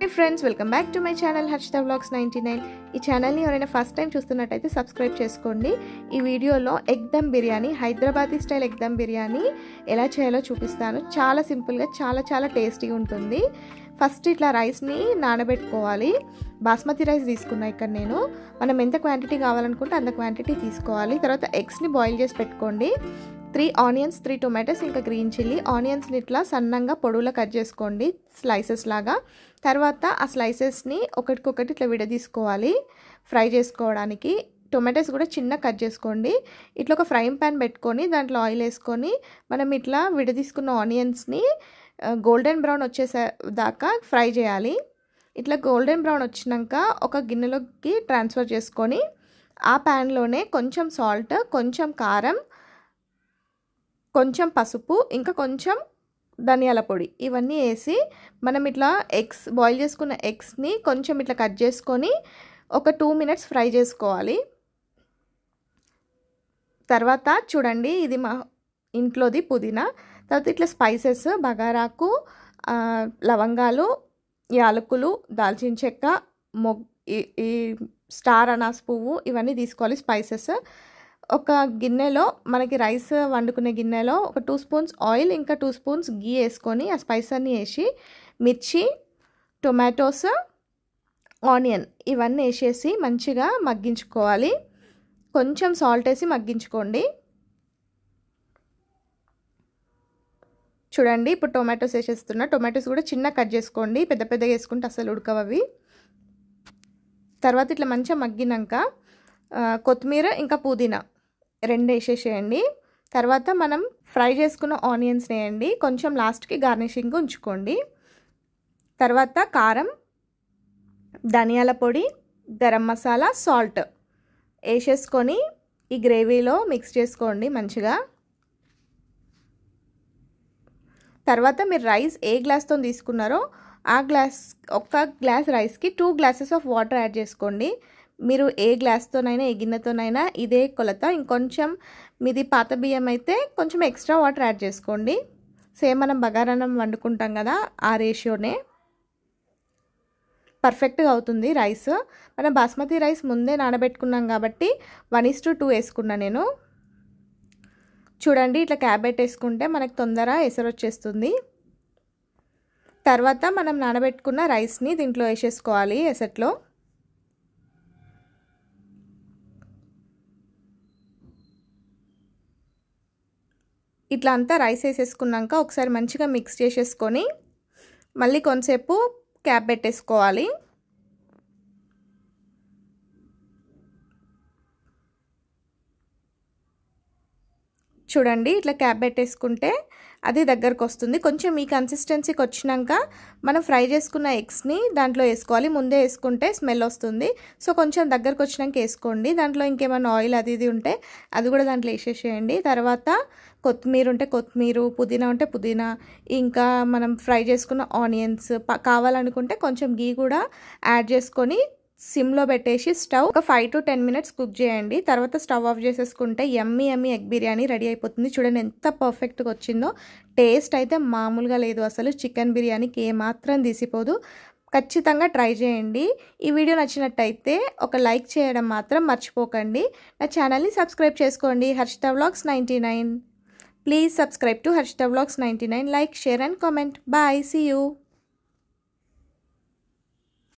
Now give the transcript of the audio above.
Hey friends, welcome back to my channel Harshita Vlogs 99. ఈ channel ని ఎవరైనా first time చూస్తున్నట్టయితే సబ్స్క్రైబ్ చేసుకోండి. ఈ వీడియోలో egg dum biryani, Hyderabadi style egg dum biryani ఎలా చేయాలో చూపిస్తాను. చాలా సింపుల్ గా చాలా టేస్టీగా ఉంటుంది. ఫస్ట్ ఇట్లా రైస్ ని నానబెట్టుకోవాలి. బాస్మతి రైస్ తీసుకున్నా ఇక్కడ నేను. మనం ఎంత క్వాంటిటీ కావాలనుకుంటే అంత క్వాంటిటీ తీసుకోవాలి. తర్వాత ఎగ్స్ ని బాయిల్ చేసి పెట్టుకోండి. 3 ఆనియన్స్, 3 టొమాటోస్, ఇంకా గ్రీన్ చిల్లీ. ఆనియన్స్ని ఇట్లా సన్నంగా పొడవులా కట్ చేసుకోండి, స్లైసెస్ లాగా. తర్వాత ఆ స్లైసెస్ని ఒకటికొకటి ఇట్లా విడదీసుకోవాలి ఫ్రై చేసుకోవడానికి. టొమాటోస్ కూడా చిన్న కట్ చేసుకోండి. ఇట్లా ఒక ఫ్రైయింగ్ ప్యాన్ పెట్టుకొని దాంట్లో ఆయిల్ వేసుకొని మనం ఇట్లా విడదీసుకున్న ఆనియన్స్ని గోల్డెన్ బ్రౌన్ వచ్చేదాకా ఫ్రై చేయాలి. ఇట్లా గోల్డెన్ బ్రౌన్ వచ్చినాక ఒక గిన్నెలోకి ట్రాన్స్ఫర్ చేసుకొని ఆ ప్యాన్లోనే కొంచెం సాల్ట్, కొంచెం కారం, కొంచెం పసుపు, ఇంకా కొంచెం ధనియాల పొడి ఇవన్నీ వేసి మనం ఇట్లా ఎగ్స్ బాయిల్ చేసుకున్న ఎగ్స్ని కొంచెం ఇట్లా కట్ చేసుకొని ఒక 2 మినిట్స్ ఫ్రై చేసుకోవాలి. తర్వాత చూడండి, ఇది మా ఇంట్లోది పుదీనా. తర్వాత ఇట్లా స్పైసెస్ బగారాకు, లవంగాలు, యాలకులు, దాల్చిన చెక్క, ఈ స్టార్ అనాస్ పువ్వు ఇవన్నీ తీసుకోవాలి స్పైసెస్. ఒక గిన్నెలో మనకి రైస్ వండుకునే గిన్నెలో ఒక 2 స్పూన్స్ ఆయిల్, ఇంకా 2 స్పూన్స్ గీ వేసుకొని ఆ స్పైస్ అన్నీ వేసి మిర్చి, టొమాటోస్, ఆనియన్ ఇవన్నీ వేసేసి మంచిగా మగ్గించుకోవాలి. కొంచెం సాల్ట్ వేసి మగ్గించుకోండి. చూడండి, ఇప్పుడు టొమాటోస్ వేసేస్తున్నా. టొమాటోస్ కూడా చిన్న కట్ చేసుకోండి, పెద్దగా వేసుకుంటే అసలు ఉడకవవి. తర్వాత ఇట్లా మంచిగా మగ్గినాక కొత్తిమీర ఇంకా పుదీనా 2 వేసేసేయండి. తర్వాత మనం ఫ్రై చేసుకున్న ఆనియన్స్ వేయండి. కొంచెం లాస్ట్కి గార్నిషింగ్ ఉంచుకోండి. తర్వాత కారం, ధనియాల పొడి, గరం మసాలా, సాల్ట్ వేసేసుకొని ఈ గ్రేవీలో మిక్స్ చేసుకోండి మంచిగా. తర్వాత మీరు రైస్ ఏ గ్లాస్తో తీసుకున్నారో ఆ గ్లాస్, ఒక్క గ్లాస్ రైస్కి 2 గ్లాసెస్ ఆఫ్ వాటర్ యాడ్ చేసుకోండి. మీరు ఏ గ్లాస్తోనైనా ఏ గిన్నెతోనైనా ఇదే కొలత. ఇంకొంచెం మీది పాత బియ్యం అయితే కొంచెం ఎక్స్ట్రా వాటర్ యాడ్ చేసుకోండి. సేమ్ మనం బగారాన్నం వండుకుంటాం కదా, ఆ రేషియోనే పర్ఫెక్ట్గా అవుతుంది రైస్. మనం బాస్మతి రైస్ ముందే నానబెట్టుకున్నాం కాబట్టి 1:2 వేసుకున్నా నేను. చూడండి, ఇట్లా క్యాబెట్ వేసుకుంటే మనకు తొందరగా ఎసరు వచ్చేస్తుంది. తర్వాత మనం నానబెట్టుకున్న రైస్ని దీంట్లో వేసేసుకోవాలి ఎసట్లో. ఇట్లా అంతా రైస్ వేసేసుకున్నాక ఒకసారి మంచిగా మిక్స్ చేసేసుకొని మళ్ళీ కొంతసేపు క్యాప్ పెట్టేసుకోవాలి. చూడండి, ఇట్లా క్యాప్ పెట్టేసుకుంటే అది దగ్గరకు వస్తుంది. కొంచెం ఈ కన్సిస్టెన్సీకి వచ్చినాక మనం ఫ్రై చేసుకున్న ఎగ్స్ని దాంట్లో వేసుకోవాలి. ముందే వేసుకుంటే స్మెల్ వస్తుంది. సో కొంచెం దగ్గరకు వచ్చినాక వేసుకోండి. దాంట్లో ఇంకేమైనా ఆయిల్ అది ఇది ఉంటే అది కూడా దాంట్లో వేసేసేయండి. తర్వాత కొత్తిమీర ఉంటే కొత్తిమీర, పుదీనా ఉంటే పుదీనా, ఇంకా మనం ఫ్రై చేసుకున్న ఆనియన్స్, కావాలనుకుంటే కొంచెం గీ కూడా యాడ్ చేసుకొని సిమ్లో పెట్టేసి స్టవ్ ఒక 5 to 10 మినిట్స్ కుక్ చేయండి. తర్వాత స్టవ్ ఆఫ్ చేసేసుకుంటే యమ్మీ ఎగ్ బిర్యానీ రెడీ అయిపోతుంది. చూడండి ఎంత పర్ఫెక్ట్గా వచ్చిందో. టేస్ట్ అయితే మామూలుగా లేదు అసలు. చికెన్ బిర్యానీకి ఏమాత్రం తీసిపోదు. ఖచ్చితంగా ట్రై చేయండి. ఈ వీడియో నచ్చినట్టయితే ఒక లైక్ చేయడం మాత్రం మర్చిపోకండి. నా ఛానల్ని సబ్స్క్రైబ్ చేసుకోండి, Harshitha vlogs 99. Please subscribe to Harshitha vlogs 99. Like, share and comment. Bye, see you.